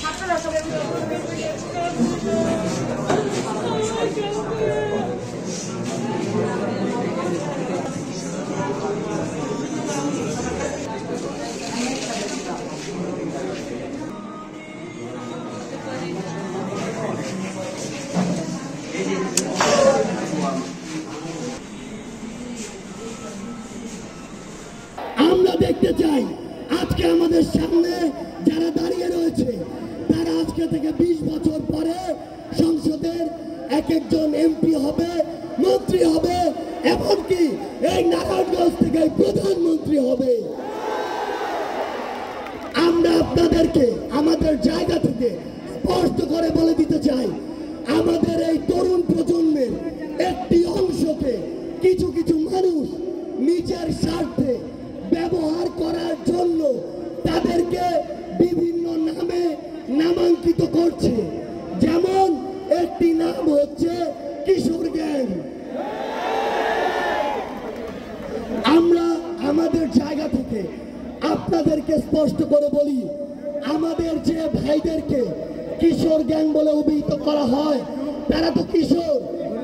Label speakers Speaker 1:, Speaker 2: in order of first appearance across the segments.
Speaker 1: ছাত্ররা সবাই
Speaker 2: আমরা দেখতে চাই আজকে আমাদের সামনে যারা দাঁড়িয়ে রয়েছে তারা আজকে থেকে 20 বছর পরে সংসদের এক একজন এমপি হবে, মন্ত্রী হবে, এমনকি এই নারায়ণগঞ্জ থেকে প্রধানমন্ত্রী হবে। আমরা আপনাদেরকে আমাদের জায়গা থেকে স্পষ্ট করে বলে দিতে চাই, আমাদের এই তরুণ প্রজন্মের একটি অংশকে কিছু কিছু মানুষ নিজের স্বার্থে ব্যবহার করার জন্য তাদেরকে বিভিন্ন নামে নামাঙ্কিত করছে। যেমন একটি নাম হচ্ছে কিশোর গ্যাং। আমরা আমাদের জায়গা থেকে আপনাদেরকে স্পষ্ট করে বলি, আমাদের যে ভাইদেরকে কিশোর গ্যাং বলে অভিহিত করা হয় তারা তো কিশোর,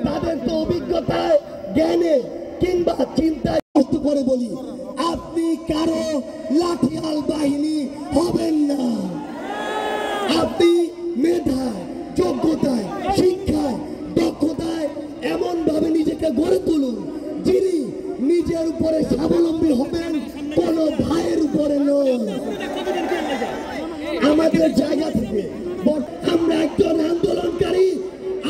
Speaker 2: তাদের তো অভিজ্ঞতায়, জ্ঞানে কিংবা চিন্তায় স্পষ্ট করে বলি, আপনি কারো লাঠিয়াল বাহিনী হবেন না। আপনি মেধায়, যোগ্যতায়, শিক্ষায়, দক্ষতায় এমন ভাবে নিজেকে গড়ে তুলুন যিনি নিজের উপরে স্বাবলম্বী হবেন, কোন ভাইয়ের উপরে নয়। আমাদের জায়গা থেকে আমরা একজন আন্দোলনকারী,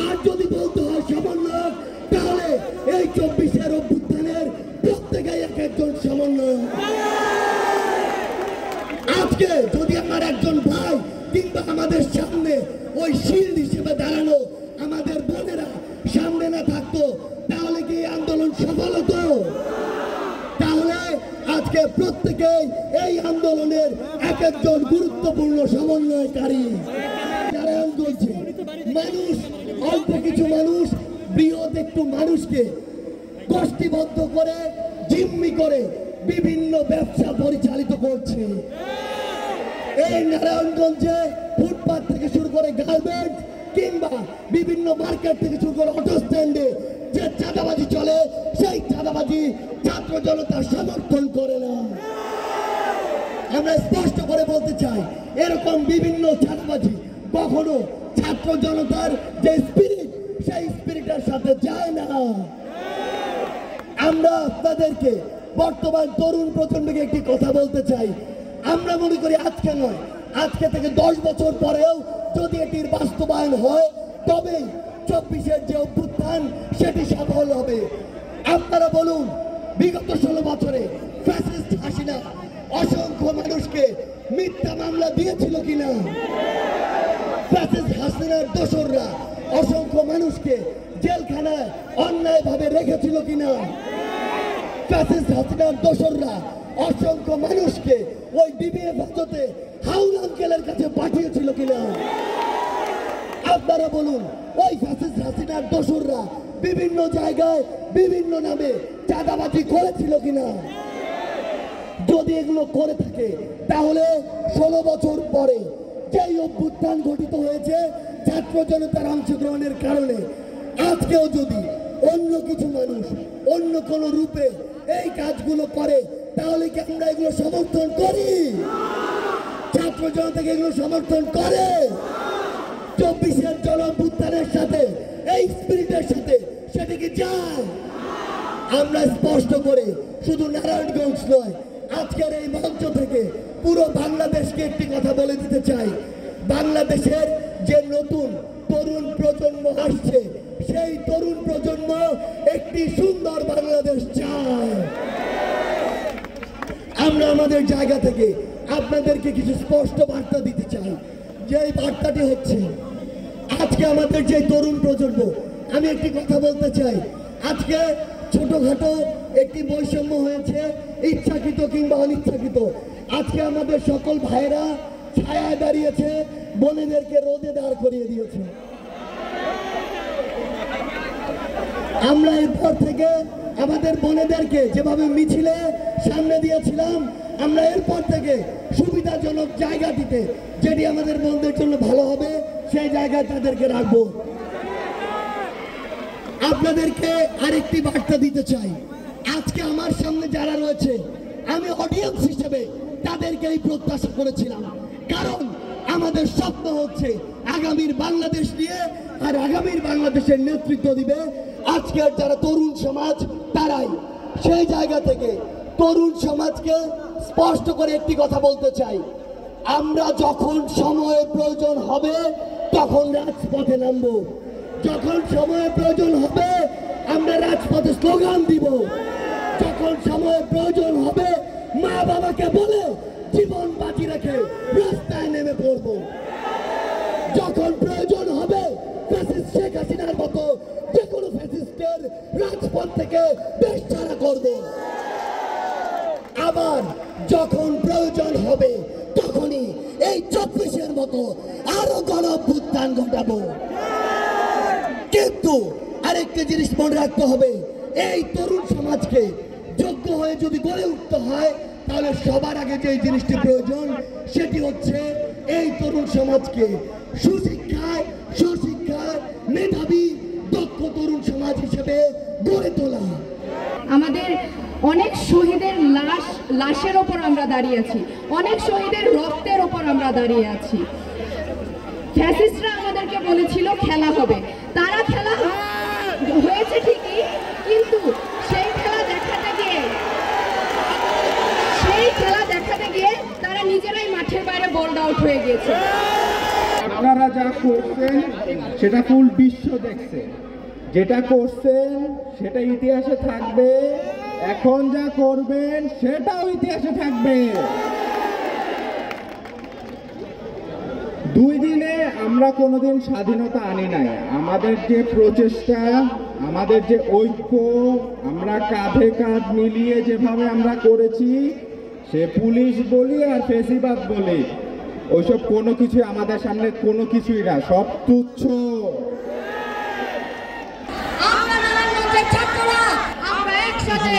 Speaker 2: আর যদি বলতে হয় সমন্বয়ক, তাহলে এই 24-এর অভ্যুত্থানের প্রত্যেকেই এক একজন সমন্বয়ক। আজকে যদি আমার একজন ভাই কিংবা আমাদের সামনে ওই শিল্ড হিসেবে দাঁড়ানো আমাদের বোনেরা সামনে না থাকতো, তাহলে কি আন্দোলন সফল হতো? তাহলে আজকে প্রত্যেকেই এই আন্দোলনের এক একজন গুরুত্বপূর্ণ সমন্বয়কারী। নারায়ণগঞ্জে মানুষ, অল্প কিছু মানুষ বৃহৎ একটু মানুষকে গোষ্ঠীবদ্ধ করে, জিম্মি করে বিভিন্ন ব্যবসা পরিচালিত করছে। এই নারায়ণগঞ্জে ফুটপাত থেকে শুরু করে গার্মেন্টস কিংবা বিভিন্ন মার্কেট থেকে শুরু করে অটো স্ট্যান্ডে যে চাঁদাবাজি চলে, সেই চাঁদাবাজি ছাত্র জনতা সমর্থন করে না। আমরা স্পষ্ট করে বলতে চাই, এরকম বিভিন্ন চাঁদাবাজি কখনো ছাত্র জনতার যে স্পিরিট, সেই স্পিরিটের সাথে যায় না। আমরা আপনাদেরকে বর্তমান তরুণ প্রজন্মকে একটি কথা বলতে চাই, আমরা মনে করি আজকে নয়, আজকে থেকে 10 বছর পরেও যদি এটির বাস্তবায়ন হয়, তবেই 24-এর যে অভ্যুত্থান সেটি সফল হবে। আপনারা বলুন, বিগত 16 বছরে ফ্যাসিস্ট হাসিনা অসংখ্য মানুষকে মিথ্যা মামলা দিয়েছিল কিনা? ফ্যাসিস্ট হাসিনার দোসররা অসংখ্য মানুষকে জেলখানায় অন্যায়ভাবে রেখেছিল কিনা? ফ্যাসিস্ট হাসিনার দোসররা অসংখ্য মানুষকে ওই ডিবি হেফাজতে হাউল আঙ্কেলের কাছে পাঠিয়েছিল কিনা? আপনারা বলুন, ওই ফ্যাসিস্ট হাসিনার দোসররা বিভিন্ন জায়গায় বিভিন্ন নামে চাঁদাবাজি করেছিল কিনা? যদি এগুলো করে থাকে, তাহলে 16 বছর পরে যেই অভ্যুত্থান ঘটিত হয়েছে ছাত্র জনতার অংশগ্রহণের কারণে, আজকেও যদি অন্য কিছু মানুষ অন্য কোনো রূপে এই কাজগুলো করে, তাহলে কি আমরা এগুলো সমর্থন করি? ছাত্র জনতাকে এগুলো সমর্থন করে? 24-এর জন অভ্যুত্থানের সাথে, এই স্পিরিটের সাথে সেটা কি যায়? আমরা স্পষ্ট করে শুধু নারায়ণগঞ্জ নয়, আজকের এই মঞ্চ থেকে পুরো বাংলাদেশকে একটি কথা বলে দিতে চাই, বাংলাদেশের যে নতুন তরুণ প্রজন্ম আসছে, সেই তরুণ প্রজন্ম একটি সুন্দর বাংলাদেশ চায়। আমরা আমাদের জায়গা থেকে আপনাদেরকে কিছু স্পষ্ট বার্তা দিতে চাই, যে এই বার্তাটি হচ্ছে, আজকে আমাদের যে তরুণ প্রজন্ম, আমি একটি কথা বলতে চাই, আজকে ছোটখাটো একটি বৈষম্য হয়েছে, ইচ্ছাকৃত কিংবা অনিচ্ছাকৃত। আজকে আমাদের সকল ভাইরা ছায়ায় দাঁড়িয়েছে, বোনেদেরকে রোদে দাঁড় করিয়ে দিয়েছে। আমরা এরপর থেকে আমাদের বোনেদেরকে যেভাবে মিছিলে সামনে দিয়েছিলাম, আমরা এরপর থেকে সুবিধাজনক জায়গা দিতে, যেটি আমাদের বোনদের জন্য ভালো হবে, সেই জায়গায় তাদেরকে রাখবো। আপনাদেরকে আরেকটি বার্তা দিতে চাই, আজকে আমার সামনে যারা রয়েছে, আমি অডিয়েন্স হিসেবে তাদেরকে এই প্রত্যাশা করেছিলাম, কারণ আমাদের স্বপ্ন হচ্ছে আগামীর বাংলাদেশ নিয়ে, আর আগামীর বাংলাদেশের নেতৃত্ব দিবে আজকের যারা তরুণ সমাজ, তারাই। সেই জায়গা থেকে তরুণ সমাজকে স্পষ্ট করে একটি কথা বলতে চাই, আমরা যখন সময়ের প্রয়োজন হবে তখন রাজপথে নামবো, যখন সময়ের প্রয়োজন হবে আমরা রাজপথে স্লোগান দিব, যখন সময়ের প্রয়োজন হবে মা বাবাকে বলে জীবন বাজি রেখে রাস্তায় নেমে পড়ব, যখন প্রয়োজন হবে ফ্যাসিস্ট শেখ হাসিনার মতো যে কোনো ফ্যাসিস্টের রাজপথ থেকে দেশ ছাড়া করব, আবার যখন প্রয়োজন হবে তখনই এই 24-এর মতো আরো গণঅভ্যুত্থান ঘটাবো। কিন্তু আরেকটা জিনিস মনে রাখতে হবে, এই তরুণ সমাজকে যোগ্য হয়ে যদি গড়ে উঠতে হয়, তাহলে সবার আগে যে জিনিসটি প্রয়োজন সেটি হচ্ছে এই তরুণ সমাজকে সুশিক্ষায়, সুশিক্ষায় মেধাবী দক্ষ তরুণ সমাজ হিসেবে গড়ে তোলা।
Speaker 1: আমাদের অনেক শহীদের লাশের ওপর আমরা দাঁড়িয়ে আছি, অনেক শহীদের রক্তের ওপর আমরা দাঁড়িয়ে আছি। ফ্যাসিস্টরা আমাদেরকে বলেছিল খেলা হবে, তারা খেলা হয়েছে ঠিকই, কিন্তু সেই খেলা দেখাতে গিয়ে তারা নিজেরাই মাঠের বাইরে বোল্ড আউট হয়ে গিয়েছে।
Speaker 3: আপনারা যা করছেন সেটা ফুল বিশ্ব দেখছে, যেটা করছেন সেটা ইতিহাসে থাকবে, এখন যা করবেন সেটাও ইতিহাসে থাকবে। 2 দিনে আমরা কোনোদিন স্বাধীনতা আনি নাই, আমাদের যে প্রচেষ্টা, আমাদের যে ঐক্য, আমরা কাঁধে কাঁধ মিলিয়ে যেভাবে আমরা করেছি, সে পুলিশ বলি আর ফেসিবাদ বলি, ওইসব কোনো কিছু আমাদের সামনে কোনো কিছুই না, সব তুচ্ছ।
Speaker 1: আমরা একসাথে